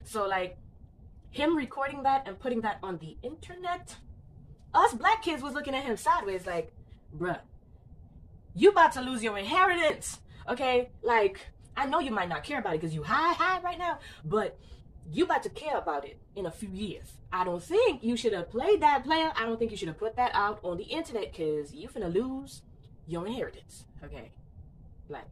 So like him recording that and putting that on the internet, us black kids was looking at him sideways like, bruh, you about to lose your inheritance, okay? Like, I know you might not care about it because you high right now, but you about to care about it in a few years. I don't think you should have played that player. I don't think you should have put that out on the internet because you finna lose your inheritance, okay? Like,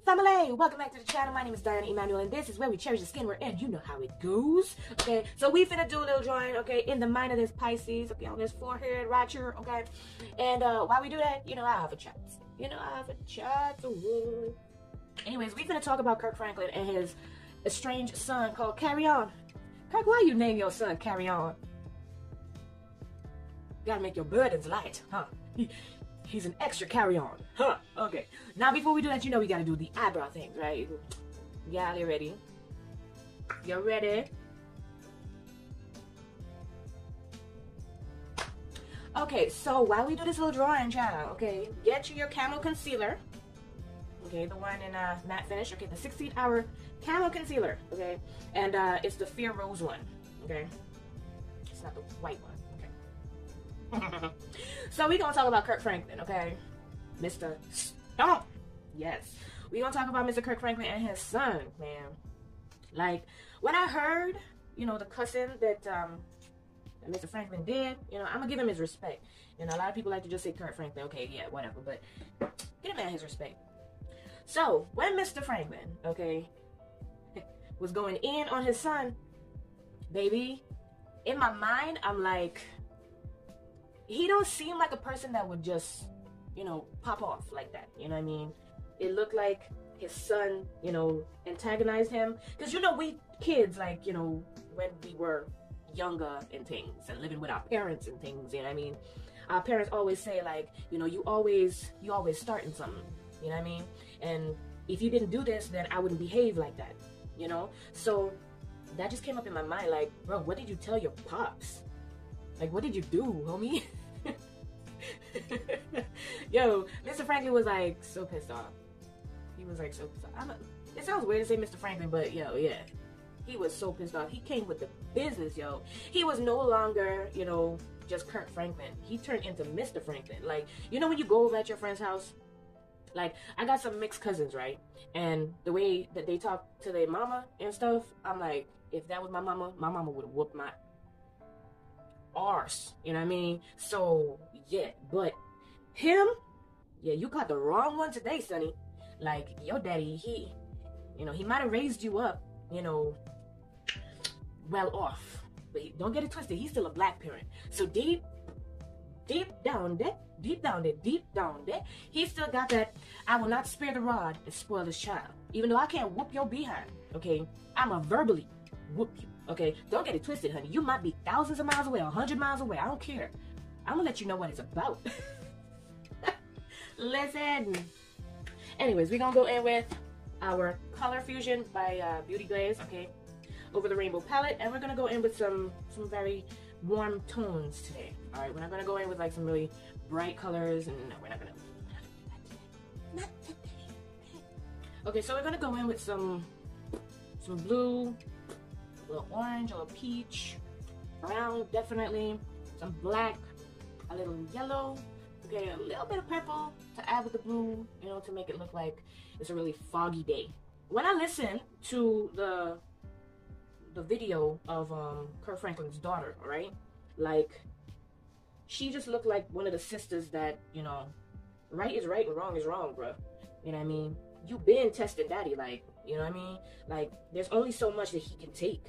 Famalaaay, welcome back to the channel. My name is DIANAEMANUEL, and this is where we cherish the skin we're in. You know how it goes. Okay, so we finna do a little drawing, okay, in the mind of this Pisces, okay, on this forehead right here, okay. And while we do that, you know, I have a chat. Anyways, we finna talk about Kirk Franklin and his estranged son called Carry On. Kirk, why you name your son Carry On? Gotta make your burdens light, huh? He's an extra carry-on. Huh. Okay. Now, before we do that, you know we gotta do the eyebrow things, right? Yeah, you ready? You ready? Okay, so while we do this little drawing, child, okay, get you your Camo concealer. Okay, the one in matte finish. Okay, the 16-hour Camo concealer. Okay, and it's the Fear Rose one. Okay, it's not the white one. So we're gonna talk about Kirk Franklin, okay? Mr. Stomp. Yes. We're gonna talk about Mr. Kirk Franklin and his son, man. Like, when I heard, you know, the cussing that Mr. Franklin did, you know, I'm gonna give him his respect. You know, a lot of people like to just say Kirk Franklin, okay, yeah, whatever, but get a man his respect. So, when Mr. Franklin, okay, was going in on his son, baby, in my mind, I'm like, he don't seem like a person that would just, you know, pop off like that. You know what I mean? It looked like his son, you know, antagonized him. Because, you know, we kids, like, you know, when we were younger and things and living with our parents and things, you know what I mean? Our parents always say, like, you know, you always starting something. You know what I mean? And if you didn't do this, then I wouldn't behave like that. You know? So that just came up in my mind, like, bro, what did you tell your pops? Like, what did you do, homie? Yo, Mr. Franklin was like so pissed off. He was like so pissed off. It sounds weird to say Mr. Franklin, but yo, yeah. He was so pissed off. He came with the business, yo. He was no longer, you know, just Kirk Franklin. He turned into Mr. Franklin. Like, you know when you go over at your friend's house? Like, I got some mixed cousins, right? And the way that they talk to their mama and stuff, I'm like, if that was my mama would have whooped my arse, you know what I mean? So yeah, but him, yeah, you got the wrong one today, sonny. Like, your daddy, he, you know, he might have raised you up, you know, well off, but don't get it twisted, he's still a black parent. So deep down there, he still got that I will not spare the rod and spoil his child. Even though I can't whoop your behind, okay, I'ma verbally whoop you. Okay, don't get it twisted, honey. You might be thousands of miles away, 100 miles away. I don't care. I'm gonna let you know what it's about. Listen. Anyways, we're gonna go in with our Color Fusion by Beauty Glaze, okay, over the Rainbow palette, and we're gonna go in with some very warm tones today. All right, we're not gonna go in with like some really bright colors, and no, we're not gonna. Not today. Okay, so we're gonna go in with some blue. A little orange, a little peach, brown, definitely, some black, a little yellow, okay, a little bit of purple to add with the blue, you know, to make it look like it's a really foggy day. When I listened to the video of Kirk Franklin's daughter, right, like, she just looked like one of the sisters that, you know, right is right and wrong is wrong, bruh. You know what I mean? You been testing daddy, like, you know what I mean? Like, there's only so much that he can take.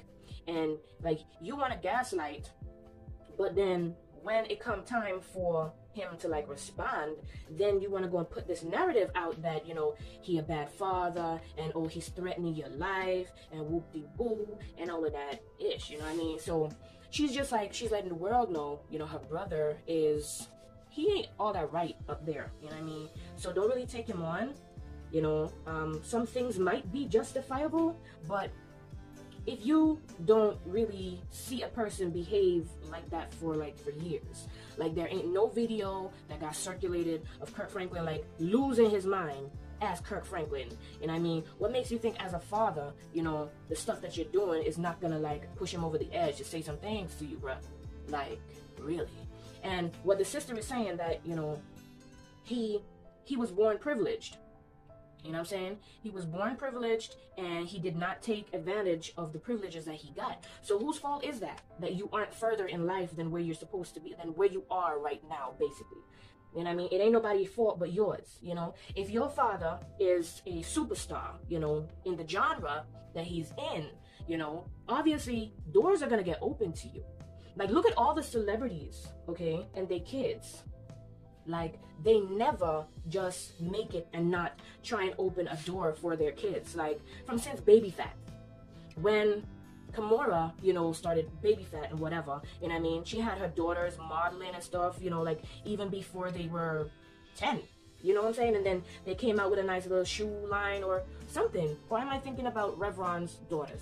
And, like, you want to gaslight, but then when it come time for him to, like, respond, then you want to go and put this narrative out that, you know, he a bad father, and, oh, he's threatening your life, and whoop-de-boo, and all of that ish, you know what I mean? So, she's just, like, she's letting the world know, you know, her brother is, he ain't all that right up there, you know what I mean? So, don't really take him on. You know, some things might be justifiable, but if you don't really see a person behave like that for years, like there ain't no video that got circulated of Kirk Franklin like losing his mind as Kirk Franklin. And I mean, what makes you think as a father, you know, the stuff that you're doing is not gonna like push him over the edge to say some things to you, bruh? Like, really? And what the sister is saying, that, you know, he was born privileged. You know what I'm saying? He was born privileged, and he did not take advantage of the privileges that he got. So whose fault is that? That you aren't further in life than where you're supposed to be, than where you are right now, basically. You know what I mean? It ain't nobody's fault but yours, you know? If your father is a superstar, you know, in the genre that he's in, you know, obviously doors are gonna get open to you. Like, look at all the celebrities, okay, and their kids. Like, they never just make it and not try and open a door for their kids. Like, since Baby Fat. When Kimora, you know, started Baby Fat and whatever, you know what I mean? She had her daughters modeling and stuff, you know, like, even before they were 10. You know what I'm saying? And then they came out with a nice little shoe line or something. Or am I thinking about Revron's daughters?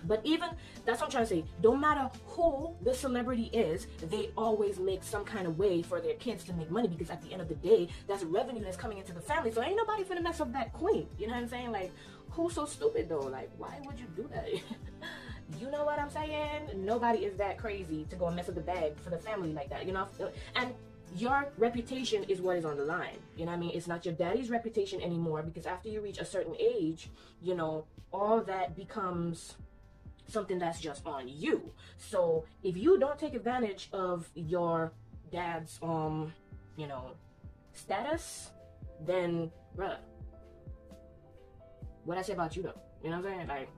But even, that's what I'm trying to say, don't matter who the celebrity is, they always make some kind of way for their kids to make money, because at the end of the day, that's revenue that's coming into the family. So ain't nobody finna mess up that queen. You know what I'm saying? Like, who's so stupid though? Like, why would you do that? You know what I'm saying? Nobody is that crazy to go and mess up the bag for the family like that, you know? And your reputation is what is on the line. You know what I mean? It's not your daddy's reputation anymore, because after you reach a certain age, you know, all that becomes something that's just on you. So if you don't take advantage of your dad's you know, status, then bruh, what I say about you though? You know what I'm saying? Like,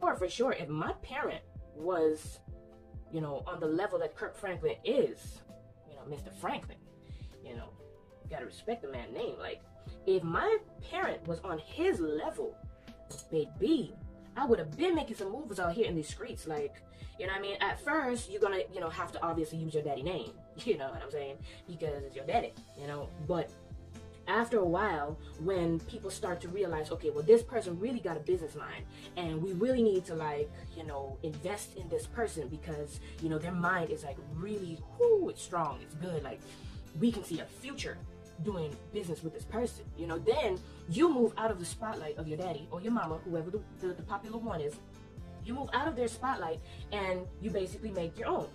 or for sure, if my parent was, you know, on the level that Kirk Franklin is, you know, Mr. Franklin, you know, you gotta respect the man's name. Like, if my parent was on his level, baby, I would have been making some moves out here in these streets. Like, you know what I mean? At first, you're gonna, you know, have to obviously use your daddy name. You know what I'm saying? Because it's your daddy, you know? But after a while, when people start to realize, okay, well, this person really got a business mind, and we really need to, like, you know, invest in this person because, you know, their mind is, like, really, whoo, it's strong, it's good. Like, we can see a future doing business with this person, you know, then you move out of the spotlight of your daddy or your mama, whoever the popular one is. You move out of their spotlight and you basically make your own.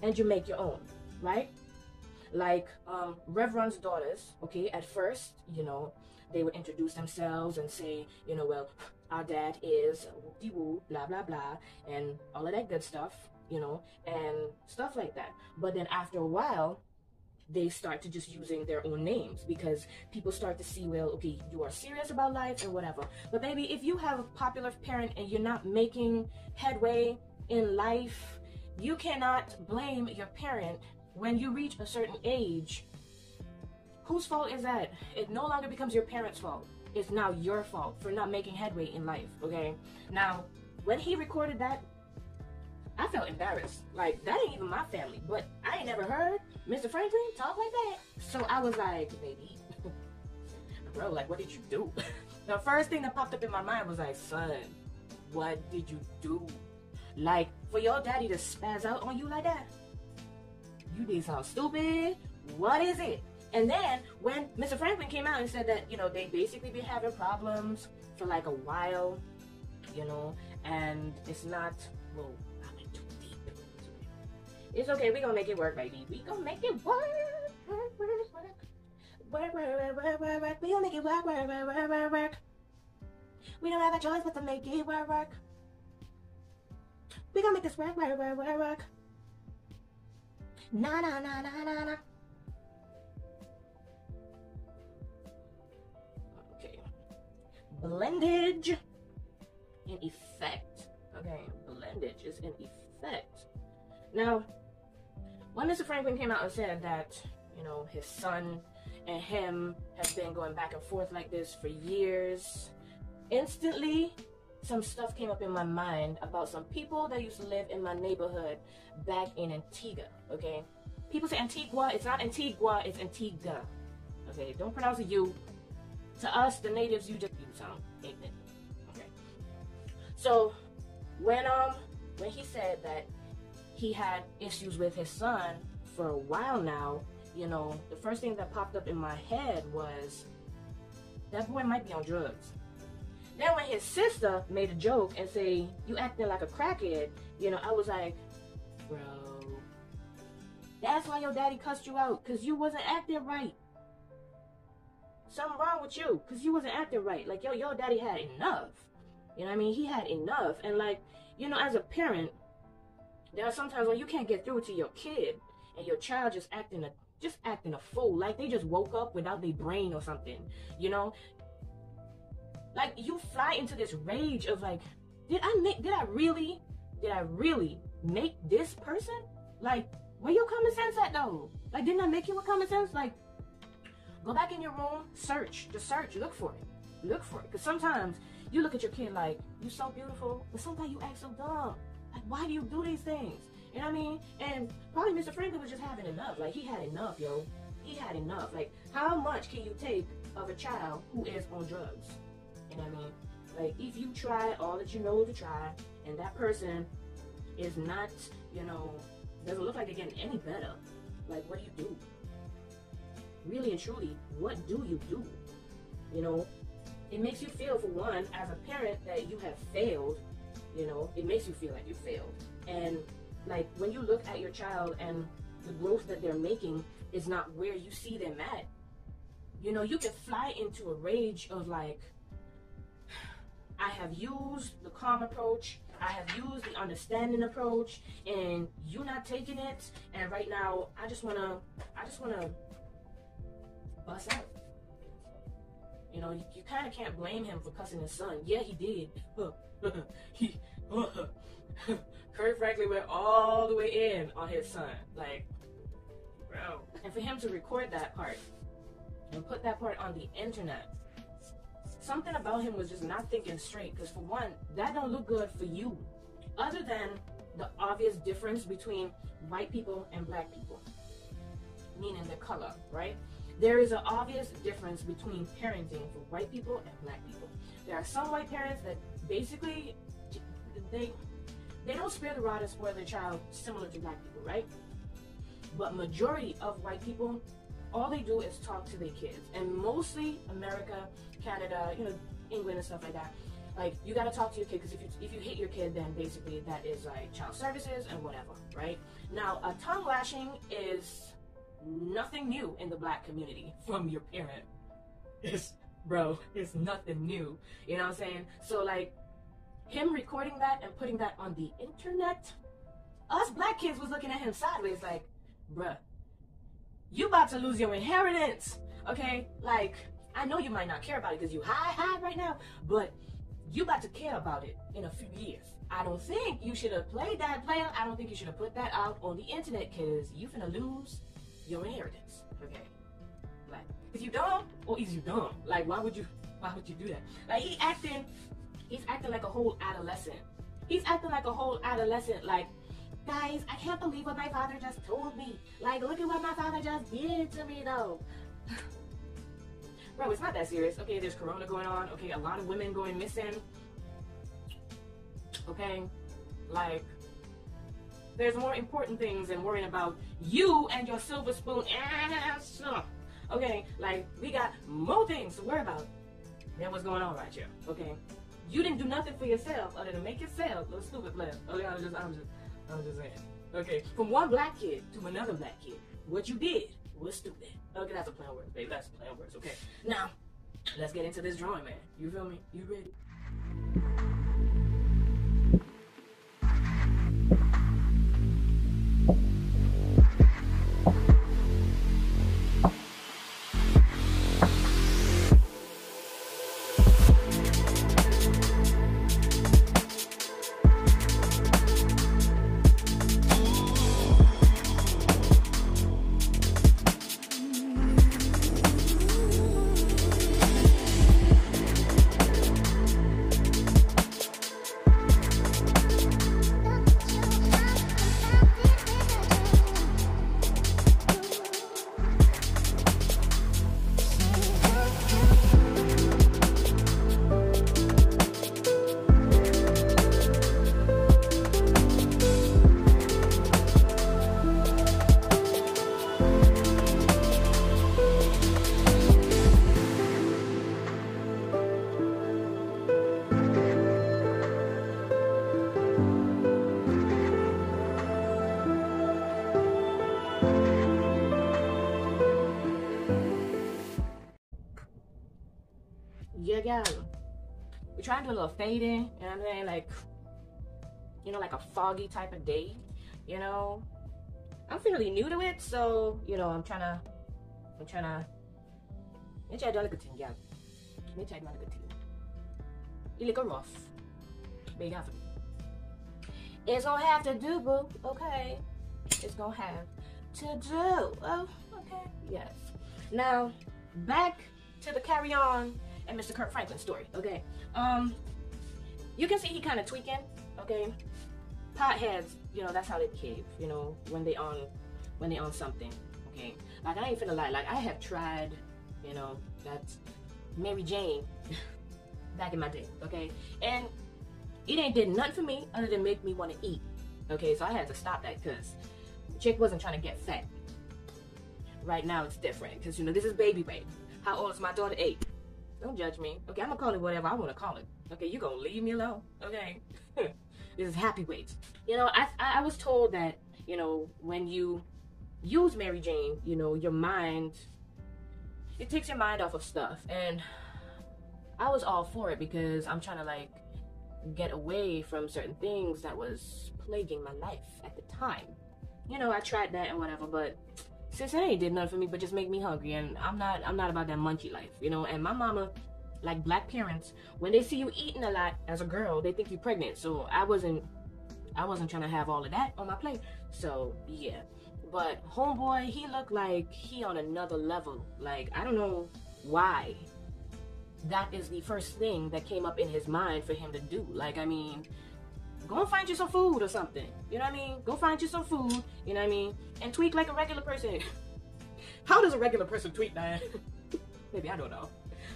And you make your own, right? Like Reverend's daughters, okay, at first, you know, they would introduce themselves and say, you know, well, our dad is whoop-de-woo, blah, blah, blah, and all of that good stuff, you know, and stuff like that. But then after a while, they start to just using their own names, because people start to see, well, okay, you are serious about life and whatever. But baby, if you have a popular parent and you're not making headway in life, you cannot blame your parent when you reach a certain age. Whose fault is that? It no longer becomes your parents' fault. It's now your fault for not making headway in life, okay? Now, when he recorded that, I felt embarrassed. Like, that ain't even my family, but I ain't never heard Mr. Franklin talk like that. So I was like, baby, bro, like, what did you do? The first thing that popped up in my mind was like, son, what did you do? Like, for your daddy to spaz out on you like that? You did something stupid. What is it? And then when Mr. Franklin came out and said that, you know, they basically been having problems for like a while, you know, and it's not, well, it's okay, we gonna make it work, baby. We gonna make it work. Work, work, work. Work, work, work, work, work. We gonna make it work, work, work, work, work, work. We don't have a choice but to make it work, work. We gonna make this work, work, work, work, work. Na, na, na, na, na, na. Okay. Blendage in effect. Okay, blendage is in effect. Now, when Mr. Franklin came out and said that, you know, his son and him have been going back and forth like this for years, instantly, some stuff came up in my mind about some people that used to live in my neighborhood back in Antigua, okay? People say Antigua, it's not Antigua, it's Antigua, okay? Don't pronounce a U, To us, the natives, you sound ignorant. Okay. So when he said that he had issues with his son for a while now, you know, the first thing that popped up in my head was that boy might be on drugs. Then when his sister made a joke and say, you acting like a crackhead, you know, I was like, bro, that's why your daddy cussed you out, because you wasn't acting right. Something wrong with you, because you wasn't acting right. Like, your daddy had enough. You know what I mean? He had enough. And like, you know, as a parent, there are sometimes when you can't get through to your kid and your child just acting a fool, like they just woke up without their brain or something, you know? Like, you fly into this rage of like, did I really make this person? Like, where your common sense at though? Like, didn't I make you with common sense? Like, go back in your room, search, look for it. Because sometimes you look at your kid like, you so beautiful, but sometimes you act so dumb. Like, why do you do these things? You know what I mean? And probably Mr. Franklin was just having enough. Like, he had enough, yo. He had enough. Like, how much can you take of a child who is on drugs? You know what I mean? Like, if you try all that you know to try, and that person is not, you know, doesn't look like they're getting any better, like, what do you do? Really and truly, what do you do? You know, it makes you feel, for one, as a parent, that you have failed. You know, it makes you feel like you failed. And like, when you look at your child and the growth that they're making is not where you see them at, you know, you can fly into a rage of like, I have used the calm approach, I have used the understanding approach, and you're not taking it, and right now I just wanna bust out. You know, you kind of can't blame him for cussing his son. Yeah, he did. Kirk Franklin went all the way in on his son. Like, bro. And for him to record that part and put that part on the internet, something about him was just not thinking straight. Because for one, that don't look good for you. Other than the obvious difference between white people and black people, meaning the color, right? There is an obvious difference between parenting for white people and black people. There are some white parents that basically, they don't spare the rod and spoil their child, similar to black people, right? But majority of white people, all they do is talk to their kids. And mostly America, Canada, you know, England and stuff like that. Like, you gotta talk to your kid, because if you hit your kid, then basically that is like child services and whatever, right? Now, a tongue lashing is nothing new in the black community from your parent. It's nothing new. You know what I'm saying? So like, him recording that and putting that on the internet, us black kids was looking at him sideways like, bruh, you about to lose your inheritance, okay? Like, I know you might not care about it because you high right now, but you about to care about it in a few years. I don't think you should have played that player. I don't think you should have put that out on the internet, because you finna lose your inheritance, okay? Like, is you dumb or is you dumb? Like, why would you do that? Like, he's acting like a whole adolescent. He's acting like a whole adolescent. Like, guys, I can't believe what my father just told me. Like, look at what my father just did to me, though. Bro, it's not that serious. Okay, there's corona going on. Okay, a lot of women going missing. Okay, like, there's more important things than worrying about you and your silver spoon ass. Okay, like, we got more things to worry about than what's going on right here. Okay, you didn't do nothing for yourself other than make yourself look stupid, bless. Okay, I'm just saying. Okay, from one black kid to another black kid, what you did was stupid. Okay, that's a plan of words, baby. That's a plan of words. Okay, now let's get into this drawing, man. You feel me? You ready? like, yeah, we trying to do a little fading, you know what I'm saying? Like, you know, like a foggy type of day, you know. I'm fairly new to it, so, you know, I'm trying to let you do a little thing, yeah. Let you do a little thing. You look rough. Big after. It's gonna have to do, boo, okay? It's gonna have to do, oh, okay, yes. Now, back to the Carry On and Mr. Kirk Franklin story, okay? You can see he kind of tweaking, okay? Potheads, you know, that's how they behave, you know, when they on something, okay? Like, I ain't finna lie, like, I have tried, you know, that's Mary Jane back in my day, okay? And it ain't did nothing for me other than make me want to eat, okay? So I had to stop that because chick wasn't trying to get fat. Right now it's different because, you know, this is baby weight. How old is my daughter? 8. Don't judge me, okay? I'm gonna call it whatever I want to call it, okay? You gonna leave me alone, okay? This is happy weight. You know, I was told that, you know, when you use Mary Jane, you know, your mind, it takes your mind off of stuff. And I was all for it because I'm trying to, like, get away from certain things that was plaguing my life at the time. You know, I tried that and whatever, but since it ain't did nothing for me but just make me hungry, and I'm not about that munchy life, you know. And my mama, like black parents, when they see you eating a lot as a girl, they think you're pregnant. So I wasn't trying to have all of that on my plate. So yeah. But homeboy, he looked like he on another level. Like, I don't know why that is the first thing that came up in his mind for him to do. Like, I mean, go and find you some food or something. You know what I mean? Go find you some food, you know what I mean? And tweak like a regular person. How does a regular person tweak, Diane? Maybe, I don't know.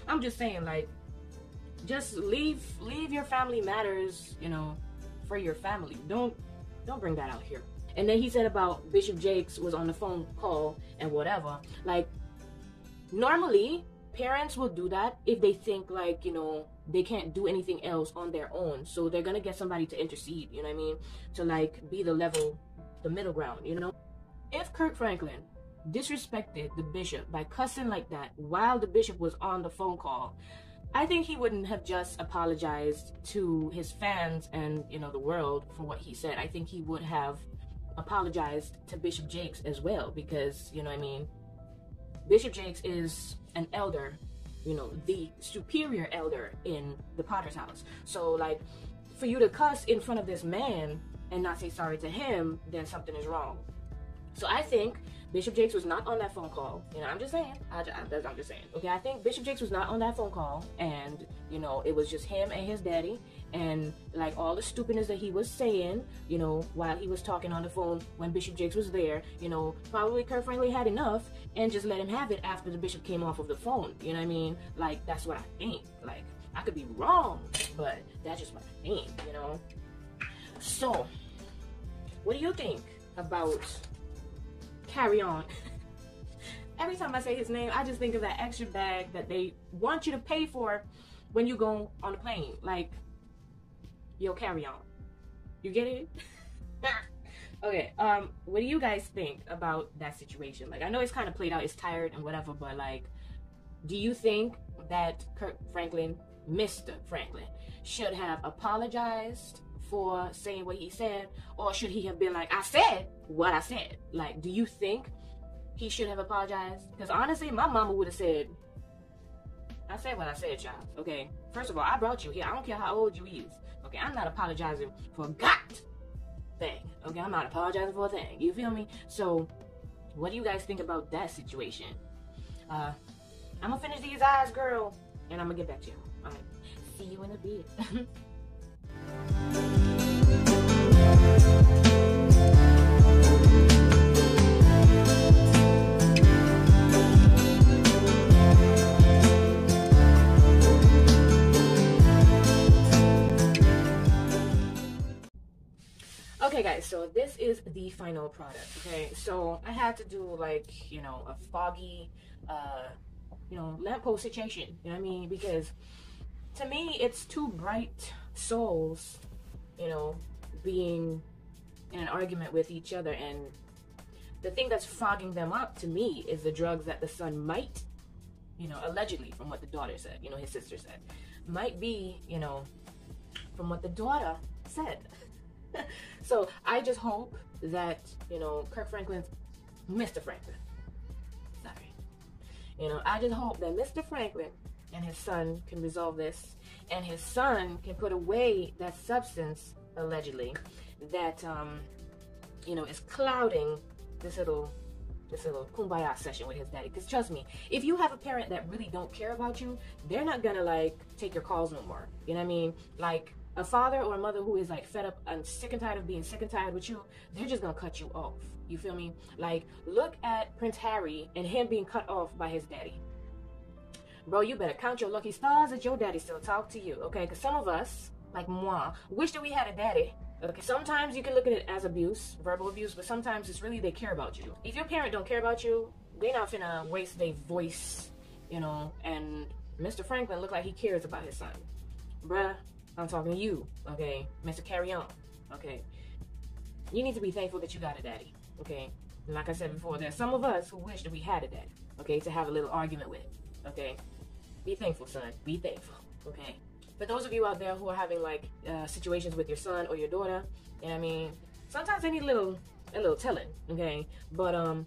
I'm just saying, like, just leave your family matters, you know, for your family. Don't bring that out here. And then he said about Bishop Jakes was on the phone call and whatever. Like, normally parents will do that if they think, like, you know, they can't do anything else on their own. So they're gonna get somebody to intercede, you know what I mean? To, like, be the middle ground, you know? If Kirk Franklin disrespected the bishop by cussing like that while the bishop was on the phone call, I think he wouldn't have just apologized to his fans and, you know, the world for what he said. I think he would have apologized to Bishop Jakes as well, because, you know what I mean, Bishop Jakes is an elder, you know, the superior elder in the Potter's house. So, like, for you to cuss in front of this man and not say sorry to him, then something is wrong. So I think Bishop Jakes was not on that phone call. You know, I'm just saying. I'm just saying. Okay, I think Bishop Jakes was not on that phone call, and, you know, it was just him and his daddy, and, like, all the stupidness that he was saying, you know, while he was talking on the phone when Bishop Jakes was there, you know, probably Kirk Franklin had enough and just let him have it after the bishop came off of the phone. You know what I mean? Like, that's what I think. Like, I could be wrong, but that's just what I think, you know? So, what do you think about Carry On? Every time I say his name, I just think of that extra bag that they want you to pay for when you go on the plane. Like, yo, Carry On. You get it? Okay, what do you guys think about that situation? Like, I know it's kind of played out, it's tired and whatever, but, like, do you think that Kirk Franklin, Mr. Franklin, should have apologized for saying what he said, or should he have been like, I said what I said? Like, do you think he should have apologized? Because honestly, my mama would have said, I said what I said, child. Okay, first of all, I brought you here. I don't care how old you is. Okay, I'm not apologizing for a thing. Okay, I'm not apologizing for a thing. You feel me? So, what do you guys think about that situation? I'm gonna finish these eyes, girl, and I'm gonna get back to you. All right, see you in a bit. Okay guys, so this is the final product. Okay, so I had to do, like, you know, a foggy you know, lamppost situation, you know what I mean? Because to me, it's two bright souls, you know, being in an argument with each other, and the thing that's fogging them up to me is the drugs that the son might, you know, allegedly, from what the daughter said, you know, his sister said. might be, you know, from what the daughter said. So I just hope that, you know, Kirk Franklin's Mr. Franklin. Sorry. You know, I just hope that Mr. Franklin and his son can resolve this, and his son can put away that substance, allegedly, that, you know, is clouding this little kumbaya session with his daddy. Because trust me, if you have a parent that really don't care about you, they're not gonna like take your calls no more. You know what I mean? Like a father or a mother who is like fed up and sick and tired of being sick and tired with you, they're just gonna cut you off. You feel me? Like, look at Prince Harry and him being cut off by his daddy. Bro, you better count your lucky stars that your daddy still talk to you, okay? Because some of us, like moi, wish that we had a daddy. Okay, sometimes you can look at it as abuse, verbal abuse, but sometimes it's really they care about you. If your parent don't care about you, they not finna waste their voice, you know, and Mr. Franklin look like he cares about his son. Bruh, I'm talking to you, okay? Mr. Carry On, okay? You need to be thankful that you got a daddy, okay? And like I said before, there's some of us who wish that we had a daddy, okay, to have a little argument with, okay? Be thankful, son. Be thankful, okay? For those of you out there who are having like situations with your son or your daughter, and I mean, sometimes they need a little telling, okay? But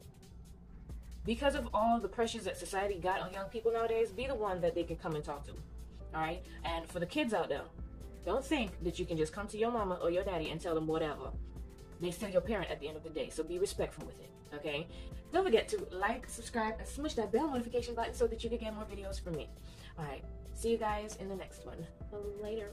because of all the pressures that society got on young people nowadays, be the one that they can come and talk to, all right? And for the kids out there, don't think that you can just come to your mama or your daddy and tell them whatever. They're still your parent at the end of the day, so be respectful with it, okay? Don't forget to like, subscribe, and smush that bell notification button so that you can get more videos from me. All right, see you guys in the next one. Later.